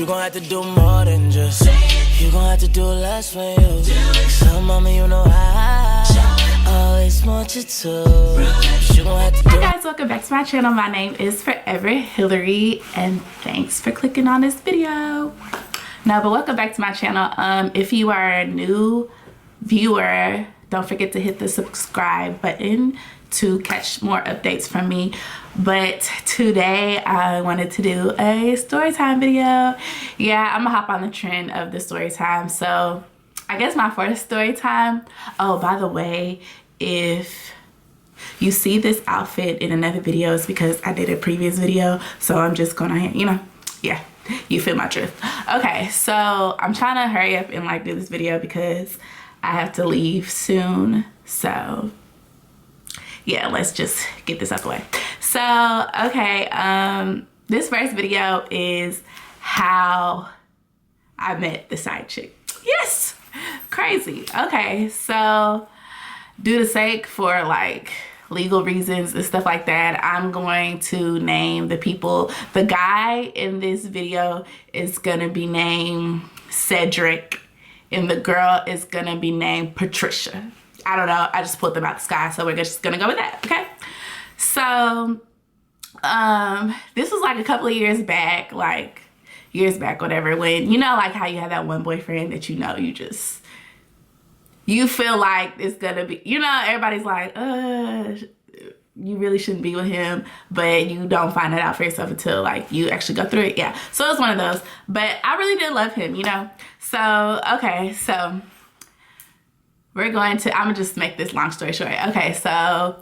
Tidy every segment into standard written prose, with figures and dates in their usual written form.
you gon' have to do more than just. You gon' have to do less for you. So mama, you know I always want you to. You gon' have to do. Hi guys, welcome back to my channel. My name is Forever Hillary, and thanks for clicking on this video. But welcome back to my channel. If you are a new viewer, don't forget to hit the subscribe button to catch more updates from me. But today I wanted to do a story time video. Yeah, I'm gonna hop on the trend of the story time. So I guess my first story time, oh, by the way, if you see this outfit in another video, it's because I did a previous video. So I'm just gonna, you know, yeah, you feel my drift. Okay, so I'm trying to hurry up and like do this video because I have to leave soon. So yeah, let's just get this out the way. So, okay, this first video is how I met the side chick. Yes, crazy. Okay, so due to sake for like legal reasons and stuff like that, I'm going to name the people. The guy in this video is gonna be named Cedric, and the girl is gonna be named Patricia. I don't know, I just pulled them out the sky, so we're just gonna go with that, okay? So, this was like a couple of years back, whatever, when, you know, like how you have that one boyfriend that you know, you feel like it's gonna be, you know, everybody's like, you really shouldn't be with him, but you don't find it out for yourself until like you actually go through it. Yeah, so it was one of those, but I really did love him, you know? So, okay, so we're going to, I'm gonna just make this long story short. Okay, so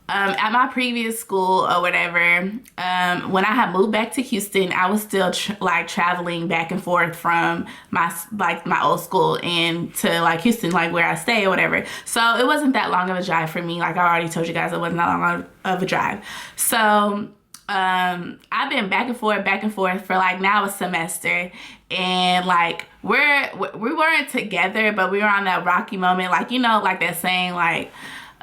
at my previous school or whatever, when I had moved back to Houston, I was still traveling back and forth from my old school and to like Houston, like where I stay or whatever. So it wasn't that long of a drive for me. Like I already told you guys, it wasn't that long of a drive. So I've been back and forth for like now a semester, and like we weren't together, but we were on that rocky moment, like, you know, like that saying, like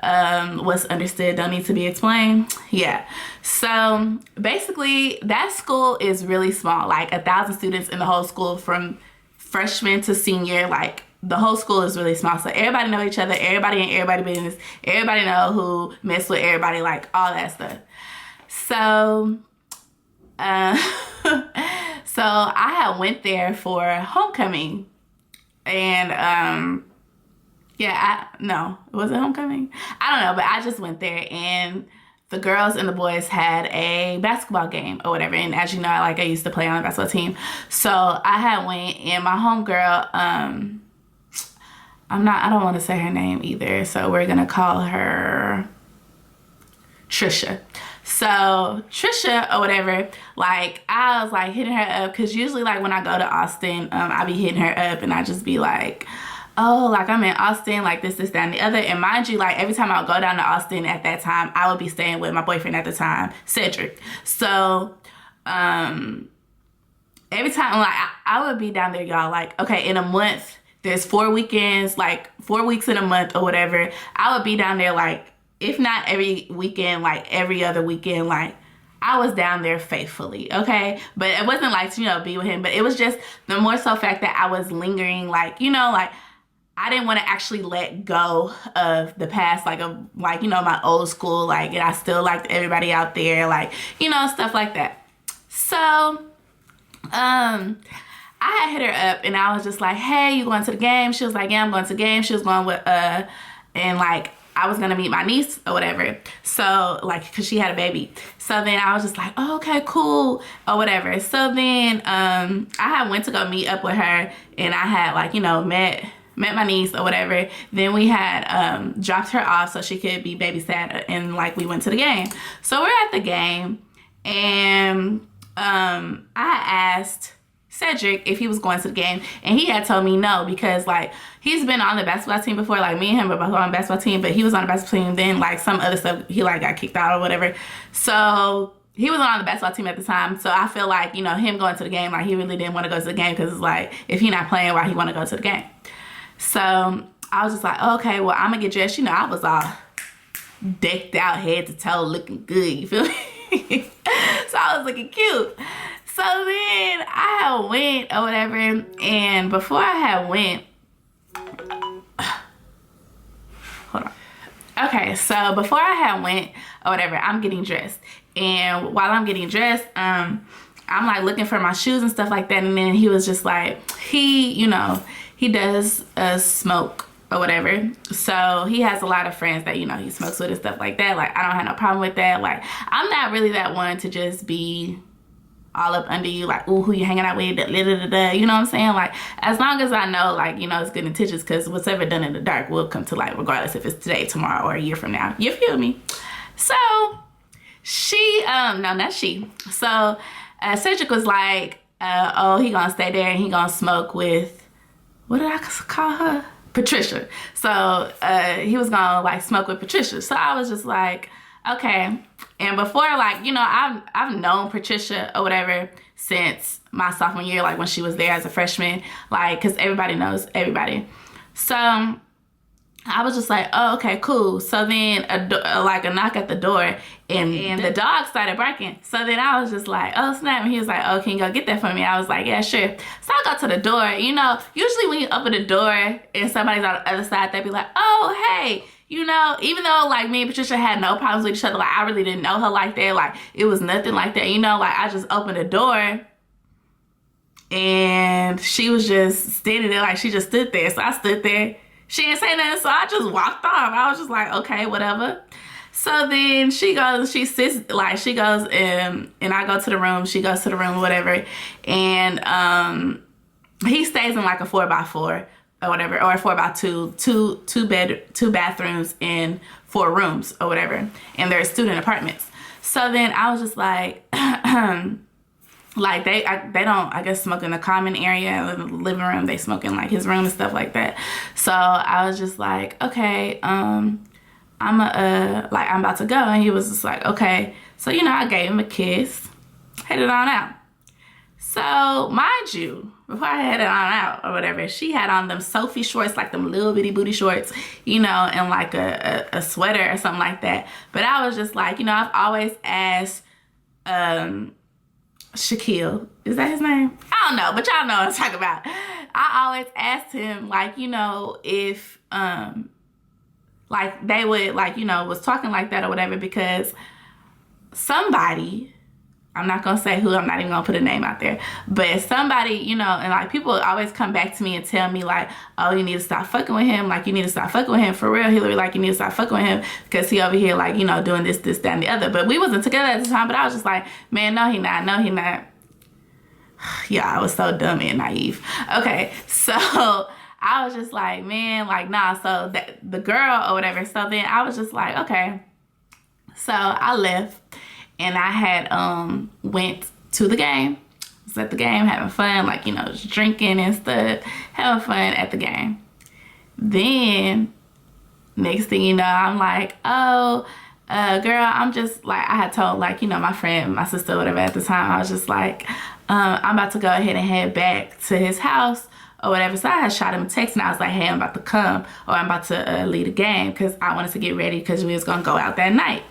what's understood don't need to be explained. Yeah, so basically that school is really small, like 1,000 students in the whole school from freshman to senior. Like the whole school is really small, so everybody know each other, everybody in everybody business, everybody know who mess with everybody, like all that stuff. So so I had went there for homecoming, and no, was it homecoming? I don't know, but I just went there, and the girls and the boys had a basketball game or whatever. And as you know, I used to play on the basketball team. So I had went, and my homegirl, I don't want to say her name either, so we're gonna call her Trisha. So Trisha or whatever, like I was like hitting her up, because usually like when I go to Austin, I be hitting her up and I just be like, oh, like I'm in Austin, like this, that, and the other. And mind you, like every time I would go down to Austin at that time, I would be staying with my boyfriend at the time, Cedric. So every time, like I would be down there, y'all, like, okay, in a month, there's 4 weekends, like 4 weeks in a month or whatever. I would be down there, like, if not every weekend, like every other weekend, like I was down there faithfully, okay? But it wasn't like to, you know, be with him, but it was just the more so fact that I was lingering, like, you know, like I didn't want to actually let go of the past, like, you know, my old school, like, and I still liked everybody out there, like, you know, stuff like that. So, I had hit her up, and I was just like, hey, you going to the game? She was like, yeah, I'm going to the game. She was going with, and like, I was gonna meet my niece or whatever. So like, cause she had a baby. So then I was just like, oh, okay, cool or whatever. So then I had went to go meet up with her, and I had like, you know, met my niece or whatever. Then we had dropped her off so she could be babysat, and like we went to the game. So we're at the game, and I asked Cedric if he was going to the game, and he had told me no, because like he's been on the basketball team before, like me and him were both on the basketball team, but he was on the basketball team, then like some other stuff, he like got kicked out or whatever. So he was on the basketball team at the time. So I feel like, you know, him going to the game, like he really didn't want to go to the game, because it's like, if he not playing, why he want to go to the game? So I was just like, okay, well, I'm gonna get dressed. You know, I was all decked out head to toe, looking good, you feel me? So I was looking cute. So So then I had went or whatever, and before I had went, hold on. Okay, so before I had went or whatever, I'm getting dressed, and while I'm getting dressed, I'm like looking for my shoes and stuff like that, and then he was just like, he does smoke or whatever, so he has a lot of friends that he smokes with and stuff like that. Like, I don't have no problem with that. Like, I'm not really that one to just be all up under you, like, ooh, who you hanging out with, da, da, da, da, you know what I'm saying? Like, as long as I know, like, it's good intentions, because what's ever done in the dark will come to light, regardless if it's today, tomorrow, or a year from now. You feel me? So she, no, not she. So Cedric was like, oh, he gonna stay there and he gonna smoke with, what did I call her? Patricia. So he was gonna like smoke with Patricia. So I was just like, okay. And before, like, I've known Patricia or whatever since my sophomore year, like when she was there as a freshman, like, because everybody knows everybody. So I was just like, oh, okay, cool. So then a knock at the door, and the dog started barking. So then I was just like, oh, snap. And he was like, oh, can you go get that for me? I was like, yeah, sure. So I go to the door. Usually when you open the door and somebody's on the other side, they'd be like, oh, hey. Even though like me and Patricia had no problems with each other, like I really didn't know her like that. Like it was nothing like that. Like I just opened the door and she was just standing there, like she just stood there. So I stood there. She didn't say nothing, so I just walked off. I was just like, okay, whatever. So then she goes, she sits, like she goes and I go to the room, she goes to the room, whatever. And he stays in like a 4x4 or whatever, or a 4x2, two bathrooms and 4 rooms or whatever. And they're student apartments. So then I was just like, like they don't, I guess, smoke in the common area, in the living room. They smoke in like his room and stuff like that. So I was just like, okay, I'm about to go. And he was just like, okay. So, I gave him a kiss, headed on out. So mind you, before I headed on out or whatever, she had on them Sophie shorts, like them little bitty booty shorts, and like a sweater or something like that. But I was just like, I've always asked, Shaquille, is that his name? I don't know, but y'all know what I'm talking about. I always asked him, like, if like they would, like, was talking like that or whatever, because somebody, I'm not gonna say who, I'm not even gonna put a name out there, but somebody, and like people always come back to me and tell me like, oh, you need to stop fucking with him, like you need to stop fucking with him for real, Hillary, like you need to stop fucking with him because he over here like, doing this, that, and the other. But we wasn't together at the time, but I was just like, man, no, he not. Yeah, I was so dumb and naive. Okay, so I was just like, man, like, nah. So the girl or whatever, so then I was just like, okay. So I left. And I had went to the game. Was at the game having fun, like, just drinking and stuff, having fun at the game. Then next thing you know, I'm like, oh, girl, I'm just like, I had told like, my friend, my sister, whatever at the time, I was just like, I'm about to go ahead and head back to his house or whatever. So I had shot him a text and I was like, hey, I'm about to come, or I'm about to leave the game, because I wanted to get ready because we was gonna go out that night.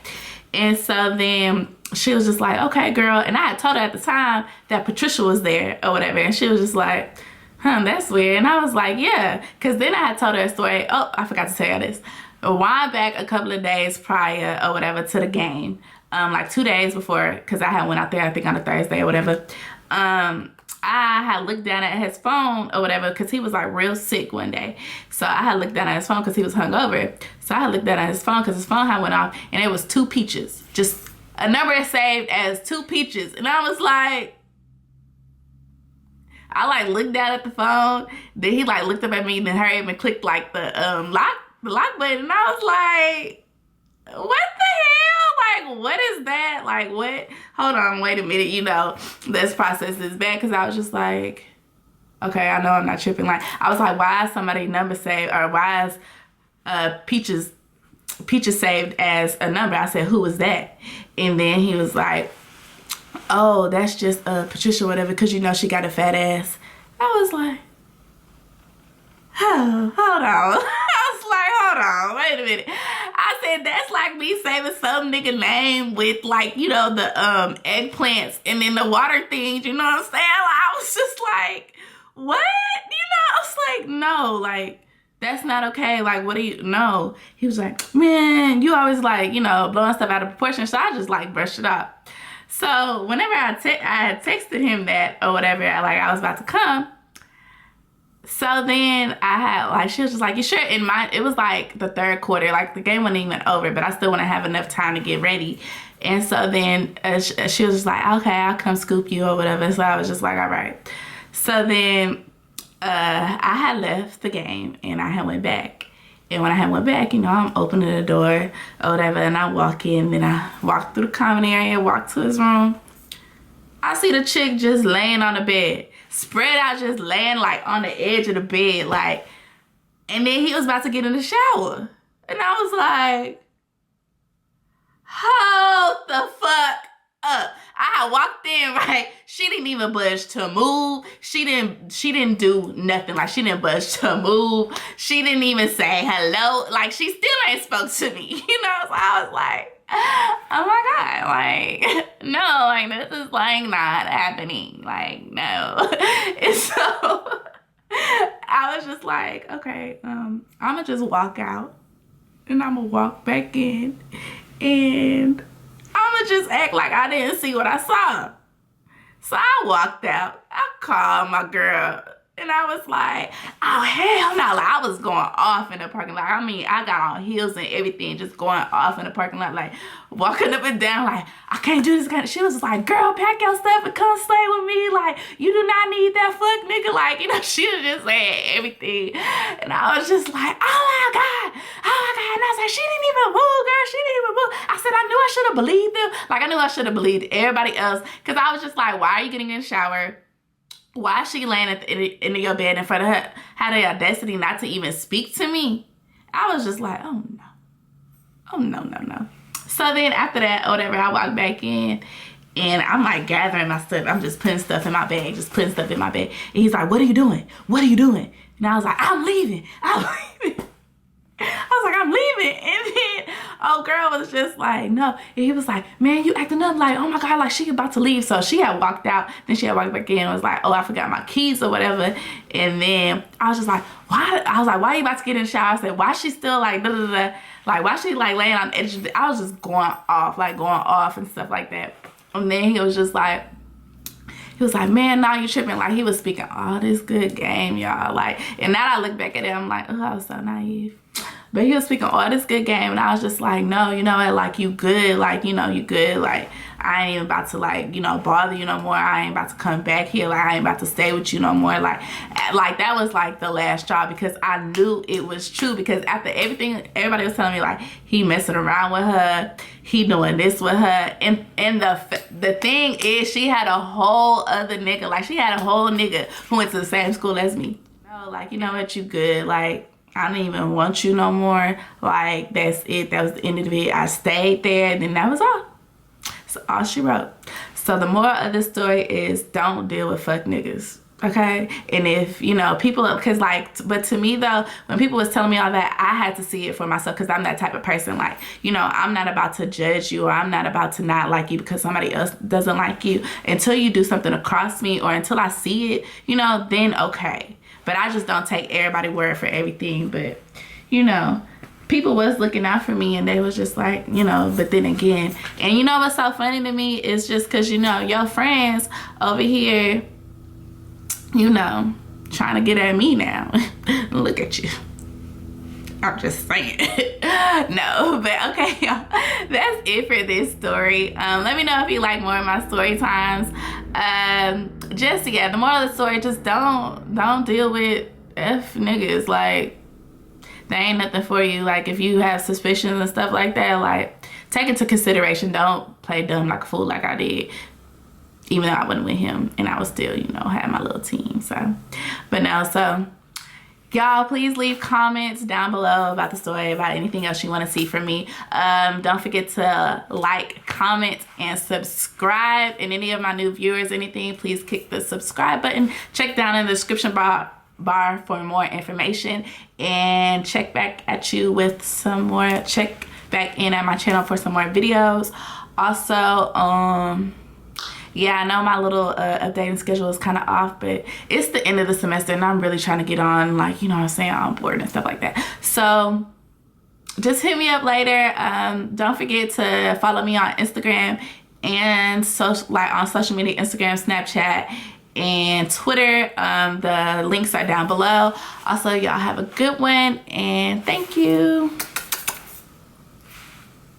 And so then she was just like, okay, girl. And I had told her at the time that Patricia was there or whatever. And she was just like, that's weird. And I was like, yeah. Because then I had told her a story. Oh, I forgot to tell you this. Wind back a couple of days prior or whatever to the game. Like 2 days before, because I had went out there, I think on a Thursday or whatever. I had looked down at his phone or whatever, because he was like real sick one day. So I had looked down at his phone because he was hungover. So I had looked down at his phone because his phone had went off and it was 2 peaches. Just a number saved as 2 peaches. And I was like, I like looked down at the phone. Then he like looked up at me and then hurried and clicked like the lock button. And I was like, what the hell? Like, what is that? Like, what? Hold on, wait a minute. Let's process this back, because I was just like, okay, I know I'm not tripping. Like, I was like, why is somebody number saved, or why is Peaches saved as a number? I said, who is that? And then he was like, oh, that's just Patricia, whatever, because she got a fat ass. I was like, oh, hold on. I was like, hold on, wait a minute. I I said, that's like me saving some nigga name with like, you know, the eggplants and then the water things, you know what I'm saying? Like, I was just like, what? You know, I was like, no, like, that's not okay. Like, what do you know? He was like, man, you always like, you know, blowing stuff out of proportion. So I just like brushed it off. So whenever I had texted him that or whatever, like I was about to come. So then I had like, she was just like, you sure? In my, it was like the third quarter, like the game wasn't even over, but I still want to have enough time to get ready. And so then she was just like, okay, I'll come scoop you or whatever. So I was just like, all right. So then I had left the game and I had went back. And when I had went back, you know, I'm opening the door or whatever, and I walk in, then I walk through the common area, walk to his room. I see the chick just laying on the bed, spread out, just laying like on the edge of the bed, like, and then he was about to get in the shower. And I was like, hold the fuck up. I had walked in, right? She didn't even budge to move. She didn't do nothing. Like, she didn't budge to move. She didn't even say hello. Like, she still ain't spoke to me, you know? So I was like, oh my God, like, no, like, this is like not happening. Like, no. And so I was just like, okay, I'm gonna just walk out and I'm gonna walk back in and I'ma just act like I didn't see what I saw. So I walked out. I called my girl and I was like, oh hell no. Like, I was going off in the parking lot. I mean, I got on heels and everything, just going off in the parking lot, like walking up and down, like, I can't do this kind of shit. She was like, girl, pack your stuff and come stay with me. Like, you do not need that fuck nigga. Like, you know, she was just saying everything. And I was just like, oh my God. Oh my God. And I was like, she didn't even move, girl. She didn't even move. I said, I knew I should have believed them. Like, I knew I should have believed everybody else. Cause I was just like, why are you getting in the shower? Why is she laying at the end of your bed in front of her? Had the audacity not to even speak to me? I was just like, oh no. Oh no, no, no. So then after that, or whatever, I walked back in and I'm like gathering my stuff. I'm just putting stuff in my bag, just putting stuff in my bag. And he's like, what are you doing? What are you doing? And I was like, I'm leaving. I'm leaving. I was like, I'm leaving. And then old girl was just like, no. And he was like, man, you acting up like, oh my God, like she about to leave. So she had walked out. Then she had walked back in and was like, oh, I forgot my keys or whatever. And then I was just like, why? I was like, why are you about to get in the shower? I said, why is she still like, da, da, da, like, why is she like laying on the edge of the, I was just going off and stuff like that. And then he was just like, man, nah, you tripping. Like, he was speaking all this good game, y'all. Like, and now I look back at it, I'm like, oh, I was so naive. But he was speaking all this good game, and I was just like, no, you know what, like, you good, like, you know, you good, like, I ain't even about to, like, you know, bother you no more. I ain't about to come back here, like, I ain't about to stay with you no more. Like that was, like, the last straw, because I knew it was true, because after everything, everybody was telling me, like, he messing around with her, he doing this with her, and the thing is, she had a whole other nigga, like, she had a whole nigga who went to the same school as me. No, like, you know what, you good, like, I don't even want you no more. Like, that's it. That was the end of it. I stayed there, and then that was all. So all she wrote. So the moral of the story is, don't deal with fuck niggas. Okay? And if, you know, people, because like, but to me though, when people was telling me all that, I had to see it for myself, because I'm that type of person. Like, you know, I'm not about to judge you, or I'm not about to not like you because somebody else doesn't like you. Until you do something across me, or until I see it, you know, then okay. But I just don't take everybody's word for everything. But, you know, people was looking out for me, and they was just like, you know, but then again, and you know what's so funny to me is just because, you know, your friends over here, you know, trying to get at me now. Look at you. I'm just saying. No, but okay, y'all, that's it for this story. Let me know if you like more of my story times. Just, yeah, the moral of the story, just don't deal with F niggas. Like, they ain't nothing for you. Like, if you have suspicions and stuff like that, like, take into consideration. Don't play dumb like a fool like I did, even though I wasn't with him, and I was still, you know, had my little team. So, but no, so y'all, please leave comments down below about the story, about anything else you want to see from me. Don't forget to like, comment, and subscribe. And any of my new viewers, anything, please click the subscribe button. Check down in the description bar for more information, and check back at you with some more. Check back in at my channel for some more videos. Also, yeah, I know my little updating schedule is kind of off, but it's the end of the semester and I'm really trying to get on, like, you know what I'm saying, on board and stuff like that. So just hit me up later. Don't forget to follow me on Instagram and on social media, Instagram, Snapchat, and Twitter. The links are down below. Also, y'all have a good one, and thank you.